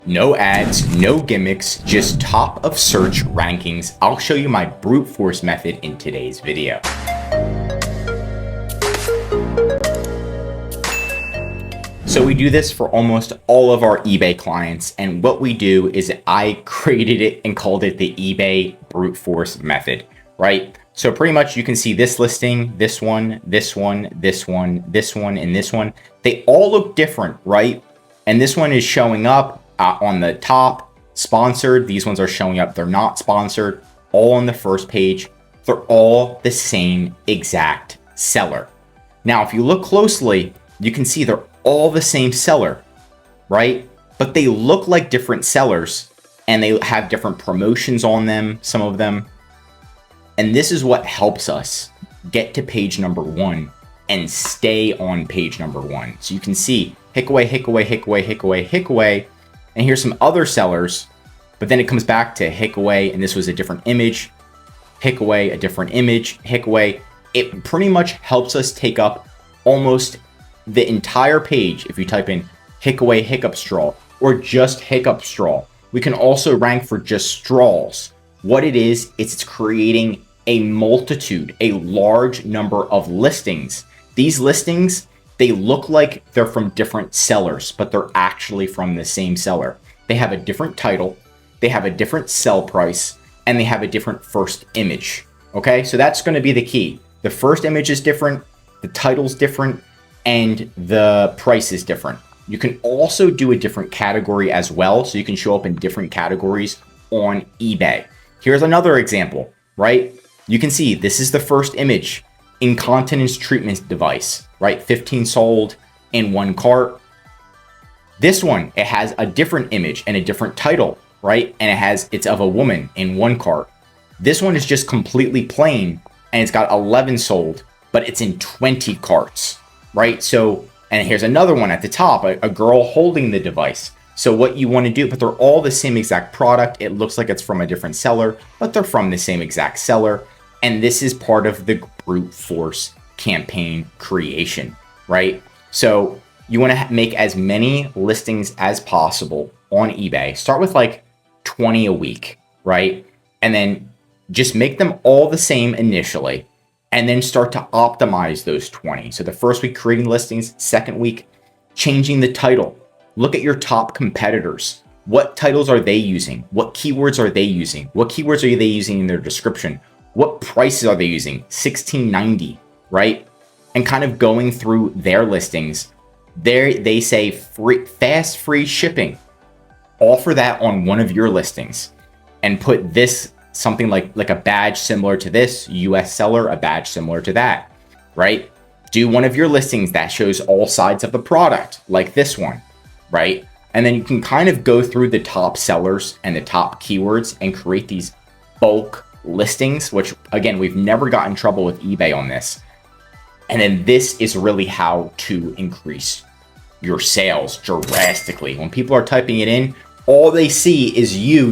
No ads, no gimmicks, just top of search rankings. I'll show you my brute force method in today's video. So we do this for almost all of our eBay clients, and what we do is I created it and called it the eBay brute force method, right? So pretty much you can see this listing, this one, this one, this one, this one, and this one. They all look different, right? And this one is showing up on the top, sponsored. These ones are showing up, they're not sponsored, all on the first page. They're all the same exact seller. Now, if you look closely, you can see they're all the same seller, right? But they look like different sellers and they have different promotions on them, some of them. And this is what helps us get to page number one and stay on page number one. So you can see hick away, hick away, hick away, hick away, hick away. And here's some other sellers, but then it comes back to hick away, and this was a different image, hick away, a different image, hick away. It pretty much helps us take up almost the entire page if you type in hick away hiccup straw or just hiccup straw. We can also rank for just straws. What it is, it's creating a multitude, a large number of listings. These listings, they look like they're from different sellers, but they're actually from the same seller. They have a different title, they have a different sell price, and they have a different first image. Okay, so that's going to be the key. The first image is different, the title's different, and the price is different. You can also do a different category as well, so you can show up in different categories on eBay. Here's another example, right? You can see this is the first image. Incontinence treatment device, right? 15 sold in one cart. This one, it has a different image and a different title, right? And it's of a woman in one cart. This one is just completely plain and it's got 11 sold, but it's in 20 carts, right? So, and here's another one at the top, a girl holding the device. So what you want to do, but they're all the same exact product. It looks like it's from a different seller, but they're from the same exact seller. And this is part of the brute force campaign creation, right? So you want to make as many listings as possible on eBay. Start with like 20 a week, right? And then just make them all the same initially, and then start to optimize those 20. So the first week creating listings, second week changing the title. Look at your top competitors. What titles are they using? What keywords are they using? What keywords are they using in their description? What prices are they using? $16.90, right? And kind of going through their listings. There they say fast free shipping. Offer that on one of your listings and put this something like a badge similar to this, US seller, a badge similar to that, right? Do one of your listings that shows all sides of the product, like this one, right? And then you can kind of go through the top sellers and the top keywords and create these bulk listings, which again, we've never got in trouble with eBay on this. And then this is really how to increase your sales drastically. When people are typing it in, all they see is you.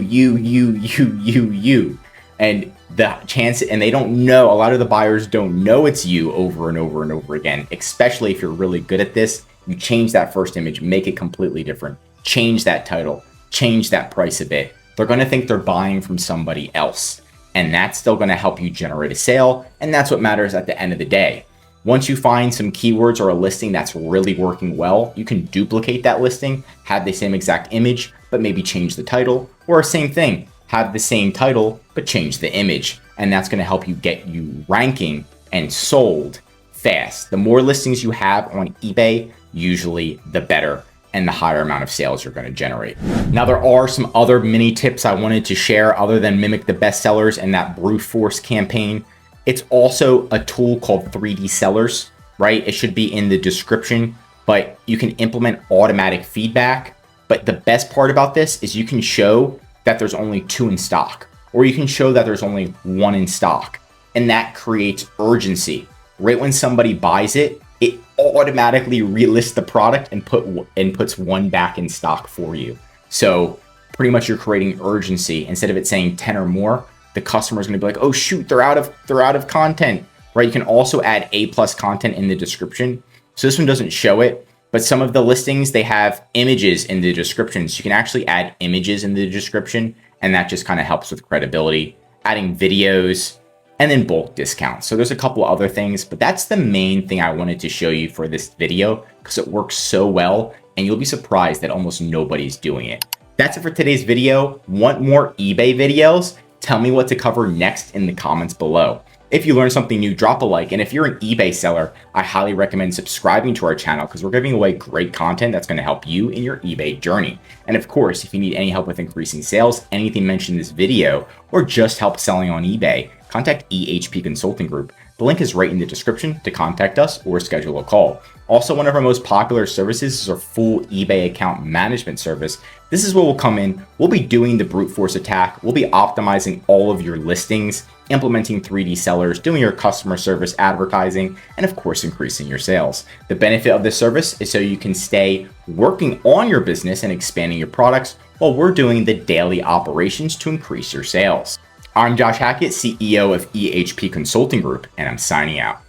And the chance, and they don't know, a lot of the buyers don't know it's you over and over and over again, especially if you're really good at this. You change that first image, make it completely different, change that title, change that price a bit. They're going to think they're buying from somebody else. And that's still going to help you generate a sale. And that's what matters at the end of the day. Once you find some keywords or a listing that's really working well, you can duplicate that listing, have the same exact image, but maybe change the title, or same thing, have the same title, but change the image. And that's going to help you get you ranking and sold fast. The more listings you have on eBay, usually the better, and the higher amount of sales you're going to generate. Now, there are some other mini tips I wanted to share other than mimic the best sellers and that brute force campaign. It's also a tool called 3D Sellers, right? It should be in the description, but you can implement automatic feedback. But the best part about this is you can show that there's only 2 in stock, or you can show that there's only 1 in stock. And that creates urgency. Right when somebody buys it, it automatically relists the product and puts 1 back in stock for you. So pretty much you're creating urgency. Instead of it saying 10 or more, the customer is going to be like, oh shoot, they're out of content, right? You can also add A+ content in the description. So this one doesn't show it, But some of the listings, they have images in the description. So you can actually add images in the description, and that just kind of helps with credibility, adding videos, and then bulk discounts. So there's a couple other things, but that's the main thing I wanted to show you for this video because it works so well, and you'll be surprised that almost nobody's doing it. That's it for today's video. Want more eBay videos? Tell me what to cover next in the comments below. If you learned something new, drop a like. And if you're an eBay seller, I highly recommend subscribing to our channel because we're giving away great content that's going to help you in your eBay journey. And of course, if you need any help with increasing sales, anything mentioned in this video, or just help selling on eBay, contact EHP Consulting Group. The link is right in the description to contact us or schedule a call. Also, one of our most popular services is our full eBay account management service. This is where we'll come in. We'll be doing the brute force attack. We'll be optimizing all of your listings, implementing 3D sellers, doing your customer service advertising, and of course, increasing your sales. The benefit of this service is so you can stay working on your business and expanding your products while we're doing the daily operations to increase your sales. I'm Josh Hackett, CEO of EHP Consulting Group, and I'm signing out.